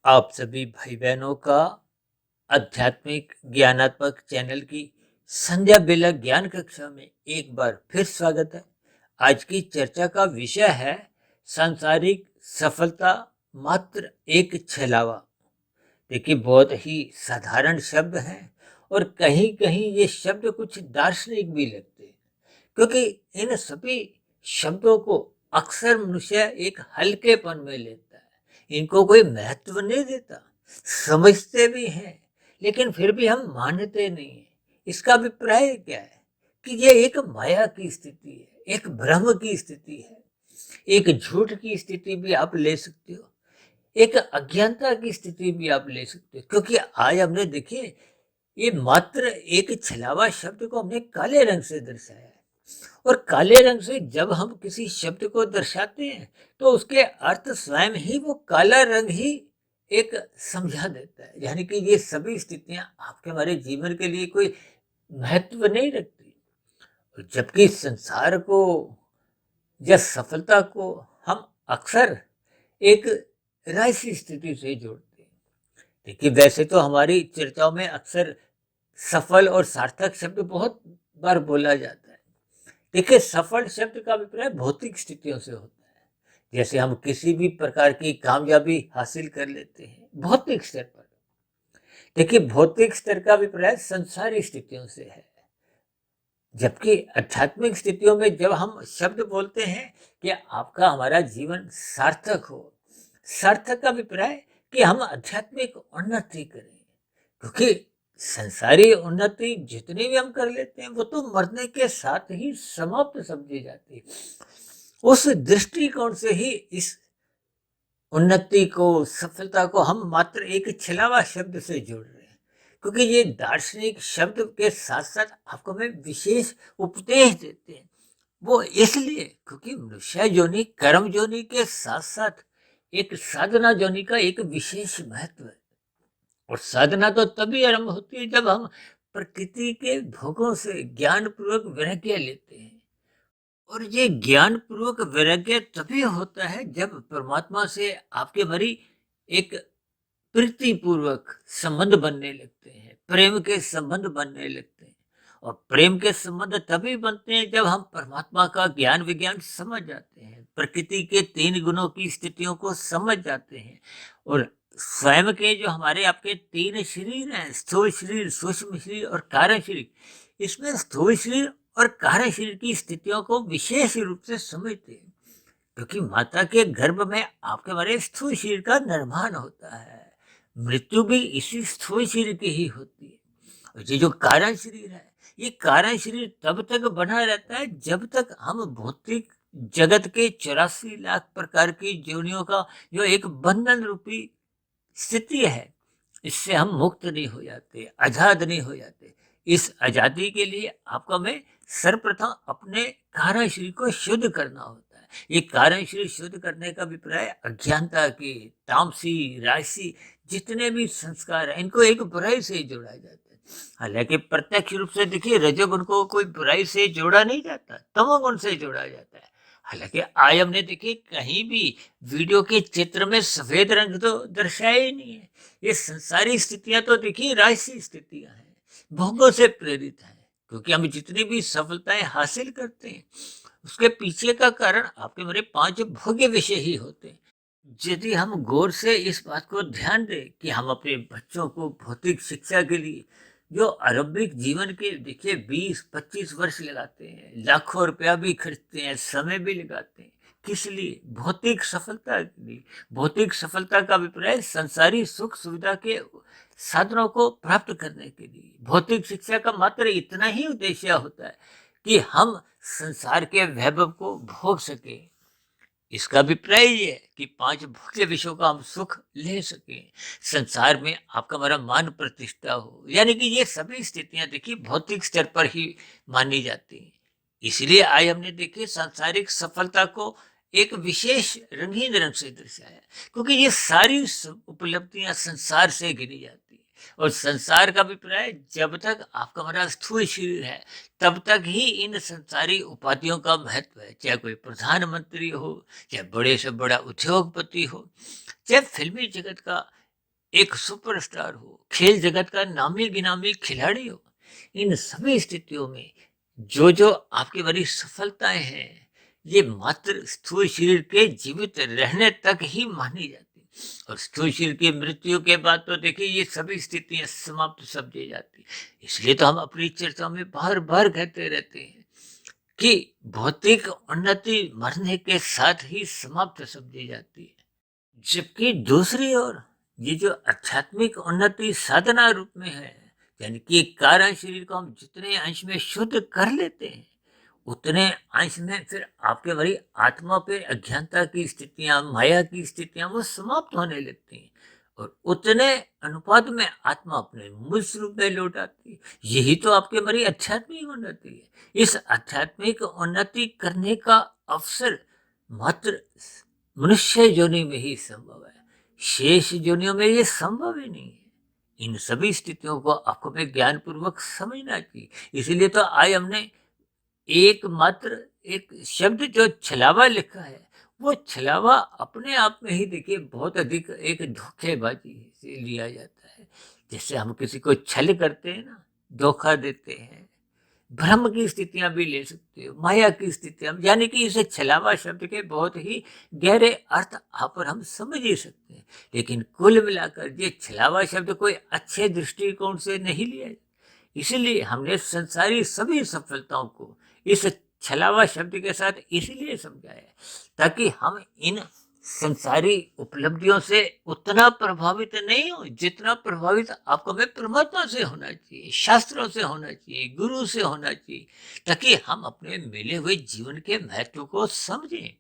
आप सभी भाई बहनों का आध्यात्मिक ज्ञानात्मक चैनल की संध्या बेला ज्ञान कक्षा में एक बार फिर स्वागत है। आज की चर्चा का विषय है सांसारिक सफलता मात्र एक छलावा। देखिए, बहुत ही साधारण शब्द हैं और कहीं कहीं ये शब्द कुछ दार्शनिक भी लगते हैं, क्योंकि इन सभी शब्दों को अक्सर मनुष्य एक हल्केपन में लेता है, इनको कोई महत्व नहीं देता। समझते भी हैं लेकिन फिर भी हम मानते नहीं हैं। इसका अभिप्राय क्या है कि ये एक माया की स्थिति है, एक भ्रम की स्थिति है, एक झूठ की स्थिति भी आप ले सकते हो, एक अज्ञानता की स्थिति भी आप ले सकते हो। क्योंकि आज हमने देखिए, ये मात्र एक छलावा शब्द को हमने काले रंग से दर्शाया है, और काले रंग से जब हम किसी शब्द को दर्शाते हैं तो उसके अर्थ स्वयं ही वो काला रंग ही एक समझा देता है। यानी कि ये सभी स्थितियां आपके हमारे जीवन के लिए कोई महत्व नहीं रखती, जबकि संसार को या सफलता को हम अक्सर एक राशि स्थिति से जोड़ते हैं। देखिए, वैसे तो हमारी चर्चाओं में अक्सर सफल और सार्थक शब्द बहुत बार बोला जाता है। देखिए, सफल शब्द का अभिप्राय भौतिक स्थितियों से होता है। जैसे हम किसी भी प्रकार की कामयाबी हासिल कर लेते हैं भौतिक स्तर पर। देखिए, भौतिक स्तर का अभिप्राय संसारी स्थितियों से है, जबकि आध्यात्मिक स्थितियों में जब हम शब्द बोलते हैं कि आपका हमारा जीवन सार्थक हो, सार्थक का अभिप्राय कि हम आध्यात्मिक उन्नति करें। क्योंकि संसारी उन्नति जितनी भी हम कर लेते हैं वो तो मरने के साथ ही समाप्त समझी जाती है। उस दृष्टिकोण से ही इस उन्नति को, सफलता को हम मात्र एक छलावा शब्द से जोड़ रहे हैं, क्योंकि ये दार्शनिक शब्द के साथ साथ आपको हमें विशेष उपदेश देते हैं। वो इसलिए क्योंकि मनुष्य जोनि, कर्म जोनि के साथ साथ एक साधना जोनि का एक विशेष महत्व है। और साधना तो तभी आरंभ होती है जब हम प्रकृति के भोगों से ज्ञान पूर्वक वैराग्य लेते हैं। और ये ज्ञान पूर्वक वैराग्य तभी होता है जब परमात्मा से आपके भरी एक प्रीति पूर्वक संबंध बनने लगते हैं, प्रेम के संबंध बनने लगते हैं। और प्रेम के संबंध तभी बनते हैं जब हम परमात्मा का ज्ञान विज्ञान समझ जाते हैं, प्रकृति के 3 गुणों की स्थितियों को समझ जाते हैं, और स्वयं के जो हमारे आपके 3 शरीर हैं, स्थूल शरीर, सूक्ष्म शरीर और कारण शरीर, इसमें स्थूल शरीर और कारण शरीर की स्थितियों को विशेष रूप से समझते हैं। क्योंकि माता के गर्भ में आपके हमारे स्थूल शरीर का निर्माण होता है, मृत्यु भी इसी स्थूल शरीर की ही होती है। और ये जो कारण शरीर है, ये कारण शरीर तब तक बना रहता है जब तक हम भौतिक जगत के 84 लाख प्रकार की जोनियों का जो एक बंधन रूपी स्थिति है, इससे हम मुक्त नहीं हो जाते, आजाद नहीं हो जाते। इस आजादी के लिए आपको हमें सर्वप्रथम अपने कारण शरीर को शुद्ध करना होता है। ये कारण शरीर शुद्ध करने का अभिप्राय अज्ञानता के, तामसी, राजसी जितने भी संस्कार हैं, इनको एक बुराई से जोड़ा जाता है। हालांकि प्रत्यक्ष रूप से देखिए, रजोगुण को कोई बुराई से जोड़ा नहीं जाता, तमोगुण से जोड़ा जाता है। हालांकि आज हमने देखिए कहीं भी वीडियो के चित्र में सफेद रंग तो दर्शाया ही नहीं है। ये संसारी स्थितियां तो देखिए राजसी स्थितियां हैं, भोगों से प्रेरित है। क्योंकि हम जितनी भी सफलताएं हासिल करते हैं उसके पीछे का कारण आपके मेरे 5 भोग्य विषय ही होते हैं। यदि हम गौर से इस बात को ध्यान दें कि हम अपने बच्चों को भौतिक शिक्षा के लिए जो आरंभिक जीवन के देखिए 20-25 वर्ष लगाते हैं, लाखों रुपया भी खर्चते हैं, समय भी लगाते हैं, किस लिए? भौतिक सफलता के लिए। भौतिक सफलता का अभिप्राय संसारी सुख सुविधा के साधनों को प्राप्त करने के लिए। भौतिक शिक्षा का मात्र इतना ही उद्देश्य होता है कि हम संसार के वैभव को भोग सके। इसका अभिप्राय ये है कि 5 भौतिक विषयों का हम सुख ले सकें, संसार में आपका हमारा मान प्रतिष्ठा हो। यानी कि ये सभी स्थितियां देखिए भौतिक स्तर पर ही मानी जाती हैं। इसलिए आज हमने देखिए सांसारिक सफलता को एक विशेष रंगीन रंग से दर्शाया, क्योंकि ये सारी उपलब्धियां संसार से गिनी जाती है। और संसार का अभिप्राय जब तक आपका हमारा स्थूल शरीर है तब तक ही इन संसारी उपाधियों का महत्व है। चाहे कोई प्रधानमंत्री हो, चाहे बड़े से बड़ा उद्योगपति हो, चाहे फिल्मी जगत का एक सुपरस्टार हो, खेल जगत का नामी गिनामी खिलाड़ी हो, इन सभी स्थितियों में जो जो आपकी बड़ी सफलताएं हैं, ये मात्र स्थूल शरीर के जीवित रहने तक ही मानी जाती। और स्थूल शरीर की मृत्यु के बाद तो देखिए ये सभी स्थितियां समाप्त समझी जाती। इसलिए तो हम अपनी चर्चा में बार बार कहते रहते हैं कि भौतिक उन्नति मरने के साथ ही समाप्त समझी जाती है, जबकि दूसरी ओर ये जो आध्यात्मिक उन्नति साधना रूप में है, यानी कि कारण शरीर को हम जितने अंश में शुद्ध कर लेते हैं, उतने अंश में फिर आपके भरी आत्मा पे अज्ञानता की स्थितियां, माया की स्थितियां वो समाप्त होने लगती हैं, और उतने अनुपात में आत्मा अपने मूल स्वरूप में लौट आती है। यही तो आपके भरी आध्यात्मिक उन्नति है। इस आध्यात्मिक उन्नति करने का अवसर मात्र मनुष्य योनि में ही संभव है। शेष योनियों में ये संभव ही नहीं है। इन सभी स्थितियों को आपको में ज्ञान पूर्वक समझना चाहिए। इसीलिए तो आज हमने एकमात्र एक शब्द जो छलावा लिखा है, वो छलावा अपने आप में ही देखिए बहुत अधिक एक धोखेबाजी से लिया जाता है। जैसे हम किसी को छल करते हैं ना, धोखा देते हैं, भ्रम की स्थितियां भी ले सकते हो, माया की स्थितियां, यानी कि इसे छलावा शब्द के बहुत ही गहरे अर्थ आप और हम समझ ही सकते हैं। लेकिन कुल मिलाकर ये छलावा शब्द कोई अच्छे दृष्टिकोण से नहीं लिया जाता। इसीलिए हमने संसारी सभी सफलताओं को इस छलावा शब्द के साथ इसलिए समझाया ताकि हम इन संसारी उपलब्धियों से उतना प्रभावित नहीं हो जितना प्रभावित आपको में परमात्मा से होना चाहिए, शास्त्रों से होना चाहिए, गुरु से होना चाहिए, ताकि हम अपने मिले हुए जीवन के महत्व को समझें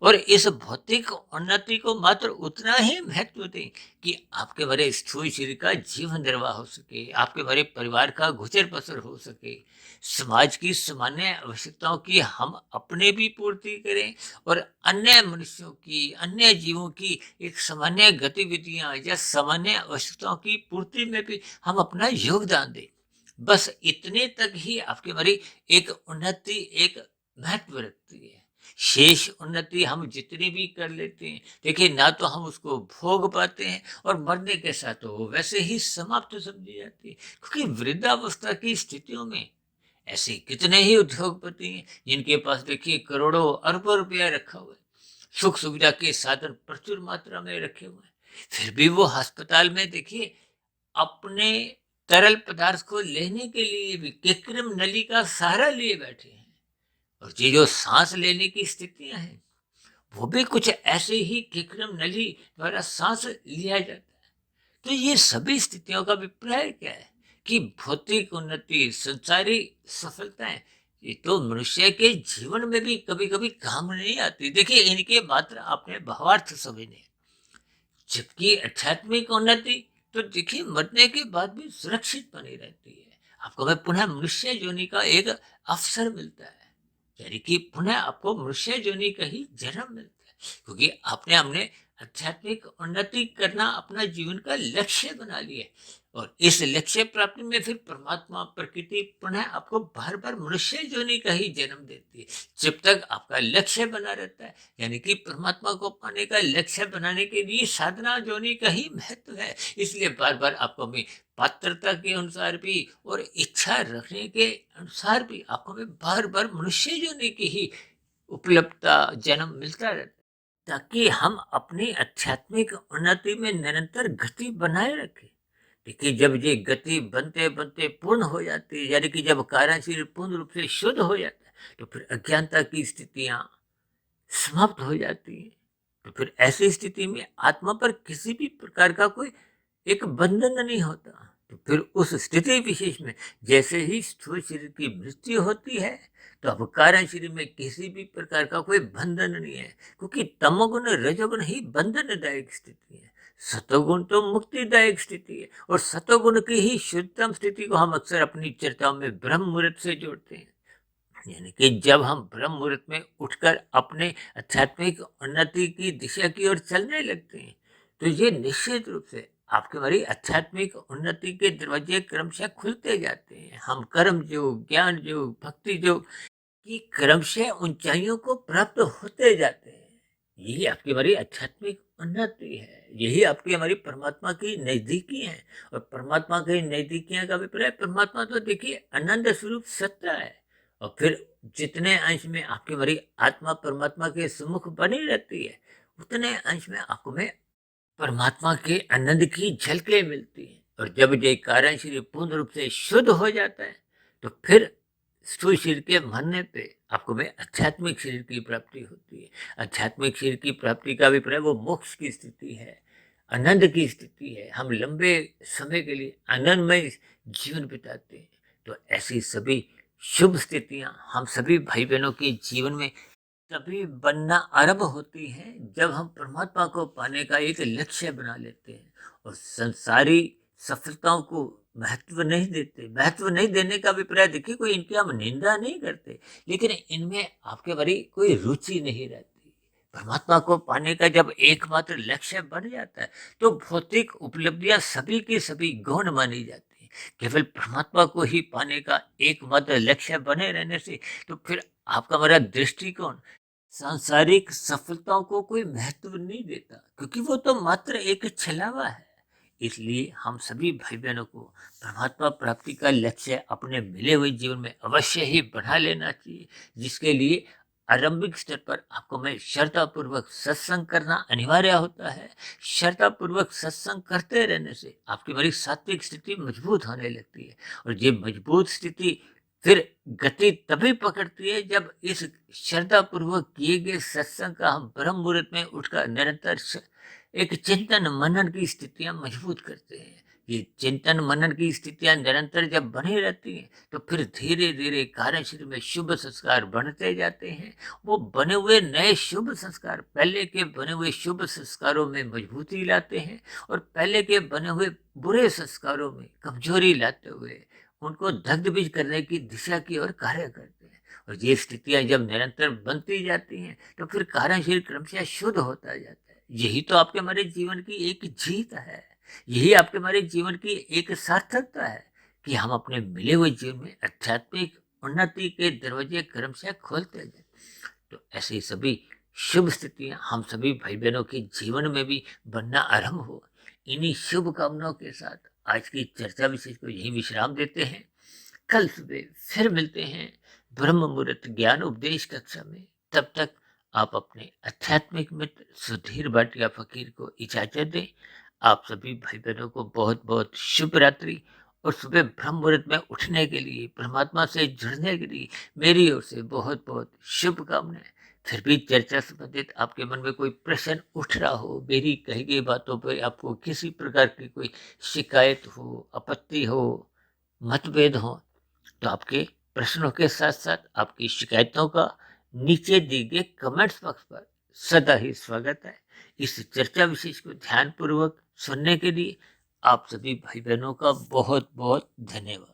और इस भौतिक उन्नति को मात्र उतना ही महत्व दें कि आपके बड़े स्थूल शरीर का जीवन निर्वाह हो सके, आपके बड़े परिवार का गुजर बसर हो सके, समाज की सामान्य आवश्यकताओं की हम अपने भी पूर्ति करें और अन्य मनुष्यों की, अन्य जीवों की एक सामान्य गतिविधियां या सामान्य आवश्यकताओं की पूर्ति में भी हम अपना योगदान दें। बस इतने तक ही आपके बड़ी एक उन्नति एक महत्व रखती है। शेष उन्नति हम जितनी भी कर लेते हैं, देखिए ना तो हम उसको भोग पाते हैं और मरने के साथ तो वो वैसे ही समाप्त समझी जाती है। क्योंकि वृद्धावस्था की स्थितियों में ऐसे कितने ही उद्योगपति हैं जिनके पास देखिए करोड़ों अरबों रुपया रखा हुआ है, सुख सुविधा के साधन प्रचुर मात्रा में रखे हुए हैं, फिर भी वो अस्पताल में देखिए अपने तरल पदार्थ को लेने के लिए भी कृत्रिम नली का सहारा लिए बैठे हैं। और ये जो सांस लेने की स्थितियां हैं, वो भी कुछ ऐसे ही कृत्रिम नली द्वारा सांस लिया जाता है। तो ये सभी स्थितियों का अभिप्राय क्या है कि भौतिक उन्नति, संसारी सफलताएं, ये तो मनुष्य के जीवन में भी कभी कभी काम नहीं आती। देखिए इनके मात्र अपने भावार्थ समझने, जबकि आध्यात्मिक उन्नति तो देखिए मरने के बाद भी सुरक्षित बनी रहती है। आपको मैं पुनः मनुष्य योनि का एक अवसर मिलता है, यानी कि पुनः आपको मनुष्य योनि का ही जन्म मिलता है, क्योंकि आपने हमने आध्यात्मिक उन्नति करना अपना जीवन का लक्ष्य बना लिया। और इस लक्ष्य प्राप्ति में फिर परमात्मा प्रकृति पुनः आपको बार बार मनुष्य योनि का ही जन्म देती है। जब तक आपका लक्ष्य बना रहता है, यानी कि परमात्मा को पाने का लक्ष्य बनाने के लिए साधना योनि का ही महत्व है। इसलिए बार बार आपको भी पात्रता के अनुसार भी और इच्छा रखने के अनुसार भी आपको में बार बार मनुष्य योनि की ही उपलब्धता जन्म मिलता रहता है, ताकि हम अपनी आध्यात्मिक उन्नति में निरंतर गति बनाए रखें। देखिए जब ये गति बनते बनते पूर्ण हो जाती है, यानी कि जब कारण शरीर पूर्ण रूप से शुद्ध हो जाता है, तो फिर अज्ञानता की स्थितियां समाप्त हो जाती है। तो फिर ऐसी स्थिति में आत्मा पर किसी भी प्रकार का कोई एक बंधन नहीं होता। तो फिर उस स्थिति विशेष में जैसे ही स्थूल शरीर की मृत्यु होती है, तो अब कारण शरीर में किसी भी प्रकार का कोई बंधन नहीं है, क्योंकि तमोगुण रजोगुण ही बंधनदायक स्थिति है, सतोगुण तो मुक्तिदायक स्थिति है। और सतोगुण की ही शुद्धतम स्थिति को हम अक्सर अपनी चर्चाओं में ब्रह्म मुहूर्त से जोड़ते हैं। यानी कि जब हम ब्रह्म मुहूर्त में उठकर अपने आध्यात्मिक उन्नति की दिशा की ओर चलने लगते हैं, तो ये निश्चित रूप से आपके हमारी आध्यात्मिक उन्नति के दरवाजे क्रमशः खुलते जाते हैं। हम कर्म योग, ज्ञान योग, भक्ति योग की क्रमशः ऊंचाइयों को प्राप्त होते जाते हैं। यही आपकी हमारी आध्यात्मिक उन्नति है। यही आपकी हमारी परमात्मा की नजदीकी है। और परमात्मा की नजदीकियां का अभिप्राय, परमात्मा तो देखिए आनंद स्वरूप सत्ता है। और फिर जितने अंश में आपकी हमारी आत्मा परमात्मा के सम्मुख बनी रहती है, उतने अंश में आपको में परमात्मा के आनंद की झलकें मिलती हैं। और जब ये कारण शरीर पूर्ण रूप से शुद्ध हो जाता है, तो फिर स्थूल शरीर के मरने पे आपको में आध्यात्मिक शरीर की प्राप्ति होती है। आध्यात्मिक शरीर की प्राप्ति का अभिप्राय वो मोक्ष की स्थिति है, आनंद की स्थिति है। हम लंबे समय के लिए आनंदमय जीवन बिताते हैं। तो ऐसी सभी शुभ स्थितियां हम सभी भाई बहनों के जीवन में तभी बनना आरंभ होती है जब हम परमात्मा को पाने का एक लक्ष्य बना लेते हैं और संसारी सफलताओं को महत्व नहीं देते। महत्व नहीं देने का अभिप्राय देखिए, कोई इनकी हम निंदा नहीं करते, लेकिन इनमें आपके बारे कोई रुचि नहीं रहती। परमात्मा को पाने का जब एकमात्र लक्ष्य बन जाता है, तो भौतिक उपलब्धियां सभी की सभी गौण मानी जाती है। केवल परमात्मा को ही पाने का एकमात्र लक्ष्य बने रहने से तो फिर आपका हमारा दृष्टिकोण सांसारिक सफलताओं को कोई महत्व नहीं देता, क्योंकि वो तो मात्र एक छलावा है। इसलिए हम सभी भाई बहनों को परमात्मा प्राप्ति का लक्ष्य अपने मिले हुए जीवन में अवश्य ही बढ़ा लेना चाहिए, जिसके लिए आरंभिक स्तर पर आपको मैं श्रद्धापूर्वक सत्संग करना अनिवार्य होता है। श्रद्धापूर्वक सत्संग करते रहने से आपकी हमारी सात्विक स्थिति मजबूत होने लगती है। और ये मजबूत स्थिति फिर गति तभी पकड़ती है जब इस श्रद्धापूर्वक किए गए सत्संग का हम ब्रह्म मुहूर्त में उठकर निरंतर एक चिंतन मनन की स्थितियां मजबूत करते हैं। ये चिंतन मनन की स्थितियां निरंतर जब बनी रहती हैं, तो फिर धीरे धीरे कार्य शरीर में शुभ संस्कार बढ़ते जाते हैं। वो बने हुए नए शुभ संस्कार पहले के बने हुए शुभ संस्कारों में मजबूती लाते हैं, और पहले के बने हुए बुरे संस्कारों में कमजोरी लाते हुए उनको दग्ध करने की दिशा की ओर कार्य करते हैं। और ये स्थितियां जब निरंतर बनती जाती हैं, तो फिर कारण शरीर क्रमशः शुद्ध होता जाता है। यही तो आपके हमारे जीवन की एक जीत है। यही आपके हमारे जीवन की एक सार्थकता है कि हम अपने मिले हुए जीवन में आध्यात्मिक उन्नति के दरवाजे क्रमशः खोलते जाए। तो ऐसी सभी शुभ स्थितियां हम सभी भाई बहनों के जीवन में भी बनना आरंभ हो। इन्हीं शुभ कामनाओं के साथ आज की चर्चा विशेष को यही विश्राम देते हैं। कल सुबह फिर मिलते हैं ब्रह्म मुहूर्त ज्ञान उपदेश कक्षा में। तब तक आप अपने आध्यात्मिक मित्र सुधीर भाटिया फकीर को इजाजत दें। आप सभी भाई बहनों को बहुत बहुत शुभ रात्रि। और सुबह ब्रह्म मुहूर्त में उठने के लिए, परमात्मा से जुड़ने के लिए मेरी ओर से बहुत बहुत शुभकामनाएं। फिर भी चर्चा संबंधित आपके मन में कोई प्रश्न उठ रहा हो, मेरी कही गई बातों पर आपको किसी प्रकार की कोई शिकायत हो, आपत्ति हो, मतभेद हो, तो आपके प्रश्नों के साथ साथ आपकी शिकायतों का नीचे दिए गए कमेंट्स बॉक्स पर सदा ही स्वागत है। इस चर्चा विशेष को ध्यान पूर्वक सुनने के लिए आप सभी भाई बहनों का बहुत बहुत धन्यवाद।